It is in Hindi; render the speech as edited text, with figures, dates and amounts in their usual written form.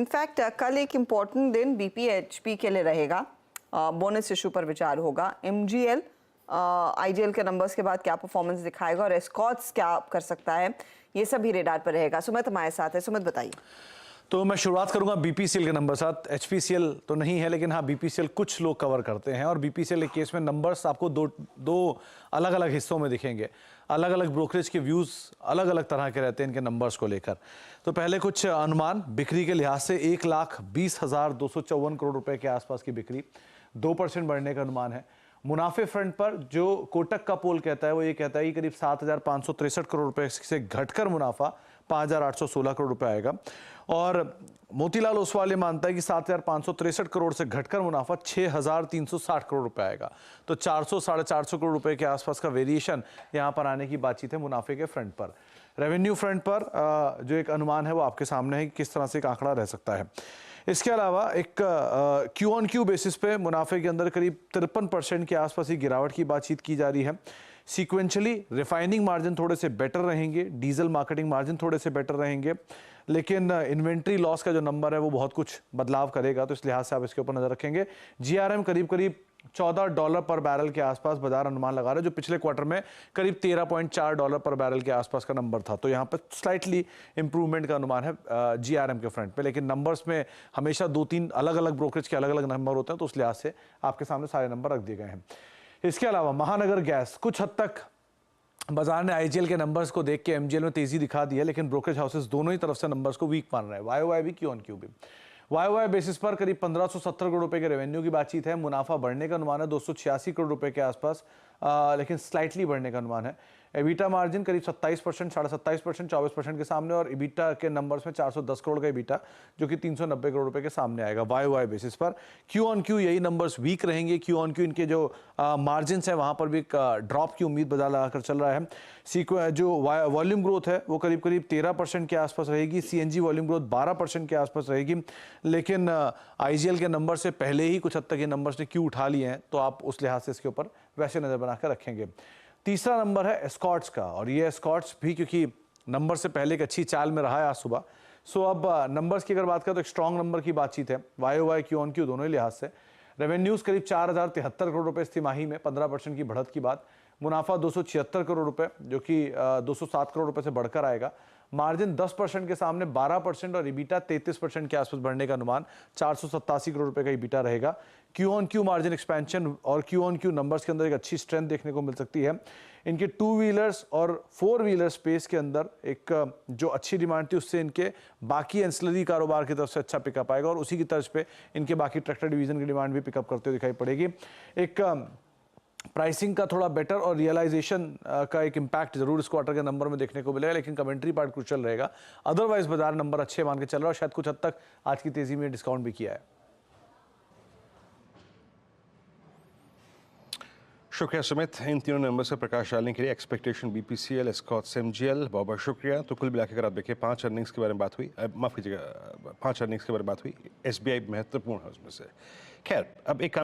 इनफैक्ट कल एक इम्पॉर्टेंट दिन बीपीएचपी के लिए रहेगा। बोनस इशू पर विचार होगा। एमजीएल आईजीएल के नंबर्स के बाद क्या परफॉर्मेंस दिखाएगा और एस्कॉर्ट्स क्या कर सकता है, ये सभी रेडार पर रहेगा। सुमित हमारे साथ है। सुमित बताइए। तो मैं शुरुआत करूंगा बीपीसीएल के नंबर साथ। एचपीसीएल तो नहीं है, लेकिन हाँ बीपीसीएल कुछ लोग कवर करते हैं और बीपीसीएल के केस में नंबर्स आपको दो अलग अलग हिस्सों में दिखेंगे। अलग अलग ब्रोकरेज के व्यूज़ अलग अलग तरह के रहते हैं इनके नंबर्स को लेकर। तो पहले कुछ अनुमान बिक्री के लिहाज से 1,20,254 करोड़ रुपए के आसपास की बिक्री, 2% बढ़ने का अनुमान है। मुनाफे फ्रंट पर जो कोटक का पोल कहता है वो ये कहता है कि करीब 7,563 करोड़ रुपए से घटकर मुनाफा 5,816 करोड़ रुपए आएगा। और मोतीलाल ओसवाल ये मानता है कि 7,563 करोड़ से घटकर मुनाफा 6,360 करोड़ रुपए आएगा। तो 400-450 करोड़ रुपए के आसपास का वेरिएशन यहाँ पर आने की बातचीत है मुनाफे के फ्रंट पर। रेवेन्यू फ्रंट पर जो एक अनुमान है वो आपके सामने है कि किस तरह से एक आंकड़ा रह सकता है। इसके अलावा एक क्यू ऑन क्यू बेसिस पे मुनाफे के अंदर करीब 53% के आसपास ही गिरावट की बातचीत की जा रही है। सीक्वेंशली रिफाइनिंग मार्जिन थोड़े से बेटर रहेंगे, डीजल मार्केटिंग मार्जिन थोड़े से बेटर रहेंगे, लेकिन इन्वेंट्री लॉस का जो नंबर है वो बहुत कुछ बदलाव करेगा, तो इस लिहाज से आप इसके ऊपर नजर रखेंगे। जीआरएम करीब करीब $14 पर बैरल के आसपास बाजार अनुमान लगा रहा है, जो पिछले क्वार्टर में करीब $13.4 पर बैरल के आसपास का नंबर था। तो यहाँ पर स्लाइटली इंप्रूवमेंट का अनुमान है जीआरएम के फ्रंट पे, लेकिन नंबर्स में हमेशा 2-3 अलग अलग ब्रोकरेज के अलग अलग नंबर होते हैं, तो उस लिहाज से आपके सामने सारे नंबर रख दिए गए हैं। इसके अलावा महानगर गैस, कुछ हद तक बाजार ने आईजीएल के नंबर्स को देख के एमजीएल में तेजी दिखा दी है, लेकिन ब्रोकरेज हाउसेस दोनों ही तरफ से नंबर्स को वीक मान रहे हैं, वाईओवाई भी क्यू ऑन क्यू भी। वाईओवाई बेसिस पर करीब 1,570 करोड़ रुपए के रेवेन्यू की बातचीत है। मुनाफा बढ़ने का अनुमान है 286 करोड़ रुपए के आसपास, लेकिन स्लाइटली बढ़ने का अनुमान है। एबिटा मार्जिन करीब 27%, 27.5%, 24% के सामने, और एबिटा के नंबर्स में 410 करोड़ का एबिटा जो कि 390 करोड़ रुपए के सामने आएगा वाईओवाई बेसिस पर। क्यू ऑन क्यू यही नंबर्स वीक रहेंगे। क्यू ऑन क्यू इनके जो मार्जिन है वहां पर भी ड्रॉप की उम्मीद बाजार लगाकर चल रहा है। जो वॉल्यूम ग्रोथ है वो करीब करीब 13% के आसपास रहेगी। सीएनजी वॉल्यूम ग्रोथ 12% के आसपास रहेगी, लेकिन आईजीएल के नंबर से पहले ही कुछ हद तक ये नंबर्स ने क्यों उठा लिए हैं, तो आप उस लिहाज से इसके ऊपर वैसे नजर बनाकर रखेंगे। तीसरा नंबर है एस्कॉर्ट्स का, और ये एस्कॉर्ट्स भी क्योंकि नंबर से पहले एक अच्छी चाल में रहा है आज सुबह, सो अब नंबर्स की अगर बात करें तो एक स्ट्रॉन्ग नंबर की बातचीत है वाईओवाई क्यू ऑन क्यू दोनों ही लिहाज से। रेवेन्यूज करीब 4,073 करोड़ रुपए इस तिमाही में, 15% की बढ़त की बात। मुनाफा 276 करोड़ रुपए जो कि 207 करोड़ रुपए से बढ़कर आएगा। मार्जिन 10% के सामने 12% और इबिटा 33% के आसपास बढ़ने का अनुमान, 487 करोड़ रुपए का इबिटा रहेगा। Q on Q margin expansion और क्यू ऑन क्यू नंबर्स के अंदर एक अच्छी स्ट्रेंथ देखने को मिल सकती है। इनके 2 व्हीलर्स और 4 व्हीलर स्पेस के अंदर एक जो अच्छी डिमांड थी उससे इनके बाकी एंसिलरी कारोबार की तरफ से अच्छा पिकअप आएगा, और उसी की तर्ज पे इनके बाकी ट्रैक्टर डिवीजन की डिमांड भी पिकअप करते हुए दिखाई पड़ेगी। एक प्राइसिंग का थोड़ा बेटर और रियलाइजेशन का एक इम्पैक्ट जरूर इस क्वार्टर के नंबर में देखने को मिलेगा, लेकिन कमेंट्री पार्ट क्रूशियल रहेगा। अदरवाइज बाजार नंबर अच्छे मान के चल रहा है और शायद कुछ हद तक आज की तेजी में डिस्काउंट भी किया है। शुक्रिया सुमित, इन तीनों नंबर से प्रकाश डालने के लिए। एक्सपेक्टेशन बीपीसीएल, एस्कॉर्ट्स, एमजीएल, बहुत बहुत शुक्रिया। तो कुल मिलाकर अगर आप देखें 5 अर्निंग्स के बारे में बात हुई, माफ कीजिएगा 5 अर्निंग्स के बारे में बात हुई, एसबीआई महत्वपूर्ण है उसमें से। खैर अब एक